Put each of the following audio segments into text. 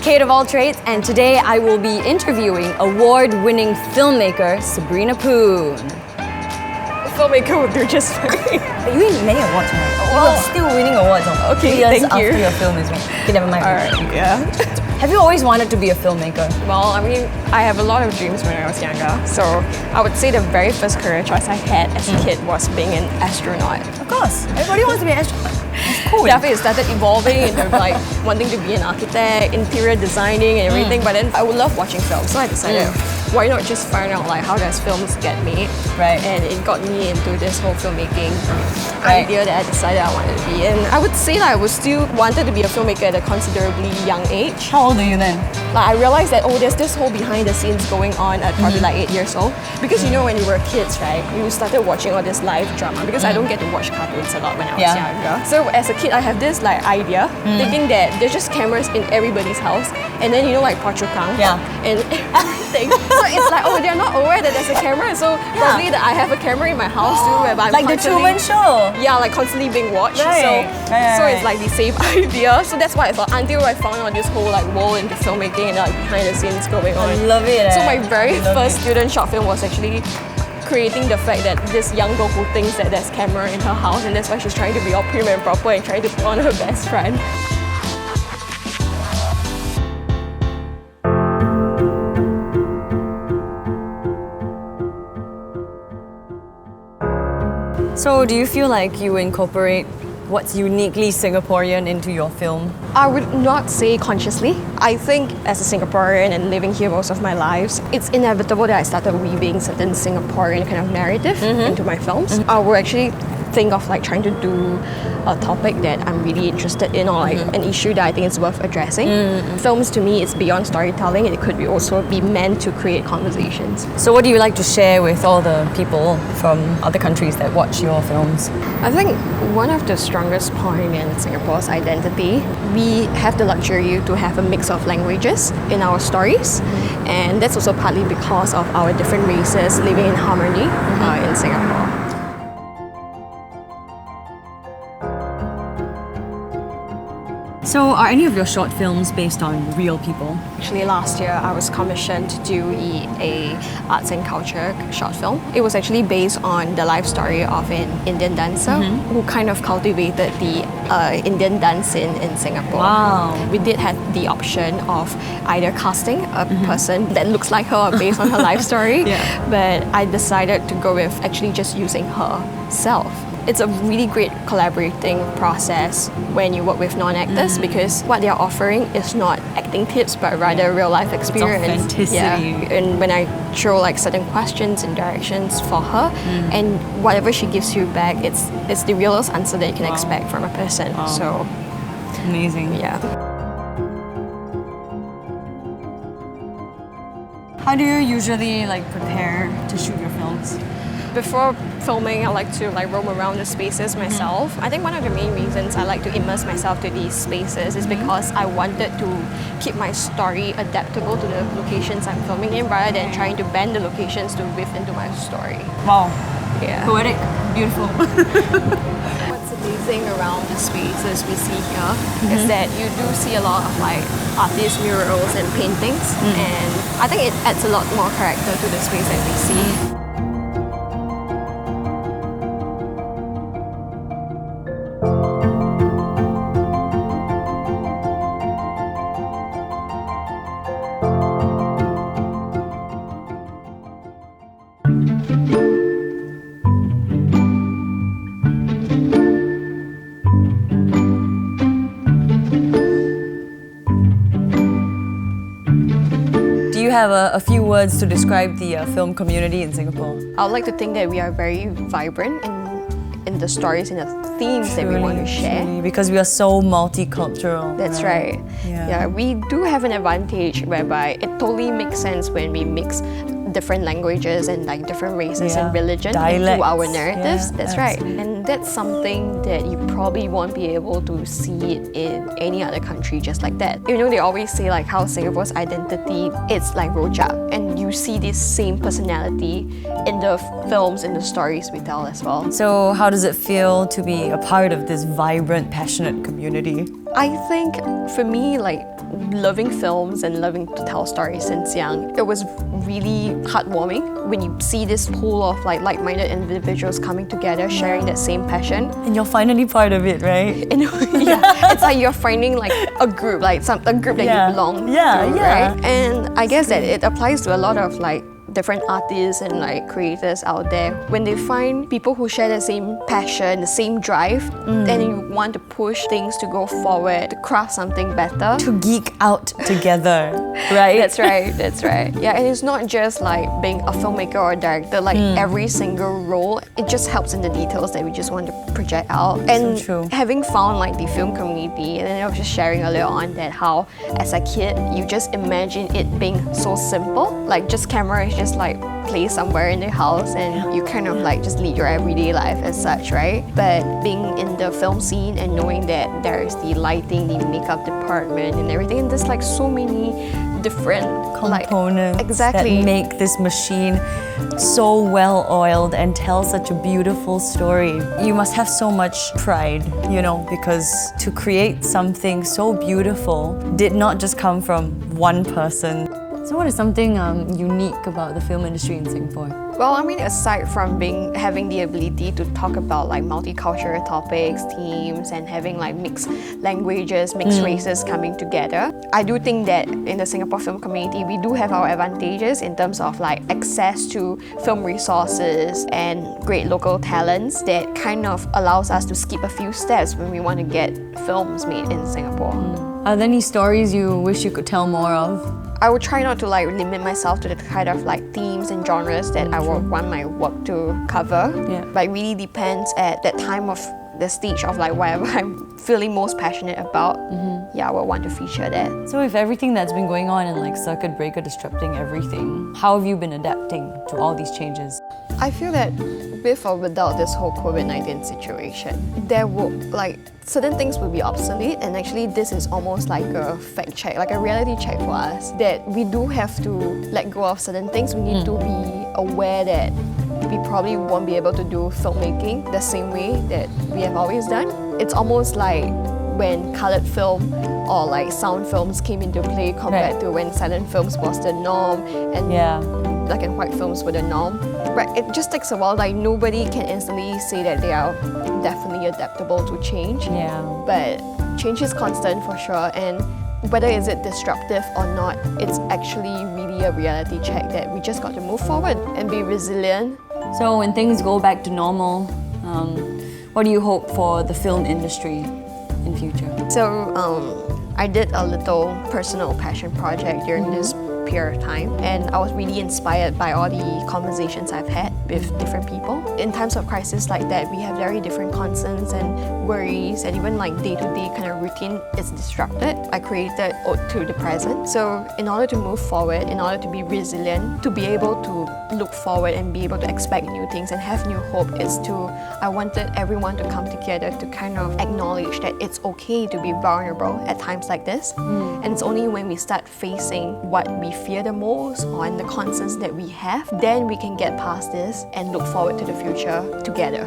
Kate of all trades, and today I will be interviewing award-winning filmmaker Sabrina Poon. Filmmaker would do just fine. You win many awards, right? Well, you're still winning awards. Okay, 3 years thank you. after your film is made. Okay, never mind. Alright, yeah. Have you always wanted to be a filmmaker? Well, I mean, I have a lot of dreams when I was younger. So I would say the very first career choice I had as a kid was being an astronaut. Of course, everybody wants to be an astronaut. That's cool. After it started evolving into like wanting to be an architect, interior designing and everything, but then I would love watching films. So I decided, why not just find out like how does films get made? Right. And it got me into this whole filmmaking idea that I decided I wanted to be. And I would say that I was still wanted to be a filmmaker at a considerably young age. How old are you then? Like I realized that there's this whole behind the scenes going on at probably like 8 years old. Because you know when you were kids, right? You started watching all this live drama because I don't get to watch cartoons a lot when I was younger. So as a kid I have this like idea thinking that there's just cameras in everybody's house and then you know like Phua Chu Kang and everything. So it's like they're not aware that there's a camera, so probably that I have a camera in my house too whereby I'm like the Truman Show. Yeah, like constantly being watched. Right. So it's like the same idea. So that's why I thought until I found out this whole like world into filmmaking and like behind the scenes going on. I love it. So my very first student short film was actually creating the fact that this young girl who thinks that there's camera in her house and that's why she's trying to be all prim and proper and trying to put on her best friend. So do you feel like you incorporate what's uniquely Singaporean into your film? I would not say consciously. I think as a Singaporean and living here most of my lives, it's inevitable that I started weaving certain Singaporean kind of narrative into my films. I would actually think of like trying to do a topic that I'm really interested in or like an issue that I think is worth addressing. Films to me is beyond storytelling. It could be also be meant to create conversations. So what do you like to share with all the people from other countries that watch your films? I think one of the strongest points in Singapore's identity, we have the luxury to have a mix of languages in our stories, and that's also partly because of our different races living in harmony in Singapore. So are any of your short films based on real people? Actually, last year I was commissioned to do a arts and culture short film. It was actually based on the life story of an Indian dancer who kind of cultivated the Indian dance scene in Singapore. Wow. We did have the option of either casting a person that looks like her or based on her life story, but I decided to go with actually just using herself. It's a really great collaborating process when you work with non-actors because what they're offering is not acting tips but rather real life experience. It's authenticity. And when I throw like certain questions and directions for her and whatever she gives you back, it's the realest answer that you can expect from a person. So amazing. Yeah. How do you usually like prepare to shoot your films? Before filming, I like to like roam around the spaces myself. I think one of the main reasons I like to immerse myself to these spaces is because I wanted to keep my story adaptable to the locations I'm filming in rather than trying to bend the locations to weave into my story. Wow. Yeah. Poetic. Beautiful. What's amazing around the spaces we see here is that you do see a lot of like artist murals and paintings and I think it adds a lot more character to the space that we see. Do you have a few words to describe the film community in Singapore? I would like to think that we are very vibrant in the stories and the themes that we want to share. Truly, because we are so multicultural. That's right. Yeah, we do have an advantage whereby it totally makes sense when we mix different languages and like different races and religion into our narratives. That's right. And that's something that you probably won't be able to see it in any other country just like that. You know, they always say like how Singapore's identity, it's like rojak, and you see this same personality in the films, in the stories we tell as well. So how does it feel to be a part of this vibrant, passionate community? I think for me, like loving films and loving to tell stories since young, it was really heartwarming when you see this pool of like-minded individuals coming together, sharing that same passion. And you're finally part of it, right? Yeah, it's like you're finding like a group, like a group that you belong to, right? And I guess that it applies to a lot of like different artists and like creators out there. When they find people who share the same passion, the same drive, then you want to push things to go forward, to craft something better. To geek out together, right? That's right, that's right. Yeah, and it's not just like being a filmmaker or a director, like every single role, it just helps in the details that we just want to project out. And having found like the film community, and then I was just sharing earlier on that how as a kid, you just imagine it being so simple, like just camera is just like placed somewhere in the house and you kind of like just lead your everyday life as such, right? But being in the film scene and knowing that there is the lighting, the makeup department and everything, and there's like so many different components that make this machine so well oiled and tell such a beautiful story. You must have so much pride, you know, because to create something so beautiful did not just come from one person. So what is something unique about the film industry in Singapore? Well, I mean, aside from having the ability to talk about like multicultural topics, themes, and having like mixed languages, mixed races coming together, I do think that in the Singapore film community, we do have our advantages in terms of like access to film resources and great local talents that kind of allows us to skip a few steps when we want to get films made in Singapore. Are there any stories you wish you could tell more of? I would try not to like limit myself to the kind of like themes and genres that I would want my work to cover. But it really depends at that time of the stage of like whatever I'm feeling most passionate about. I would want to feature that. So with everything that's been going on and like circuit breaker disrupting everything, how have you been adapting to all these changes? I feel that with or without this whole COVID-19 situation, there will like certain things will be obsolete, and actually this is almost like a fact check, like a reality check for us, that we do have to let go of certain things. We need to be aware that we probably won't be able to do filmmaking the same way that we have always done. It's almost like when colored film or like sound films came into play compared to when silent films was the norm and black and white films were the norm. Right, it just takes a while. Like nobody can instantly say that they are definitely adaptable to change. But change is constant for sure, and whether is it disruptive or not, it's actually really a reality check that we just got to move forward and be resilient. So when things go back to normal, what do you hope for the film industry in future? So I did a little personal passion project during this period of time, and I was really inspired by all the conversations I've had with different people. In times of crisis like that, we have very different concerns and worries, and even like day-to-day kind of routine is disrupted. I created Ode to the Present. So in order to move forward, in order to be resilient, to be able to look forward and be able to expect new things and have new hope, I wanted everyone to come together to kind of acknowledge that it's okay to be vulnerable at times like this. And it's only when we start facing what we fear the most or the concerns that we have, then we can get past this and look forward to the future together.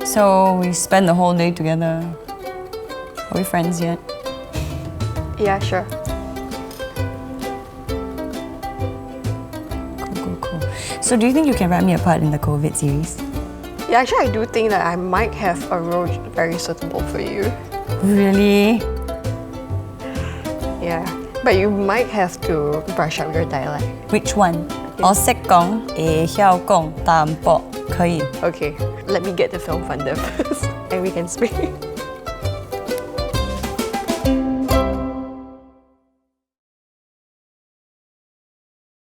So we spend the whole day together. Are we friends yet? Yeah, sure. Cool. So do you think you can write me a part in the COVID series? Yeah, actually I do think that I might have a role very suitable for you. Really? Yeah, but you might have to brush up your dialect. Which one? 我識講，會曉講淡薄，可以。 Okay, let me get the film funded first and we can speak.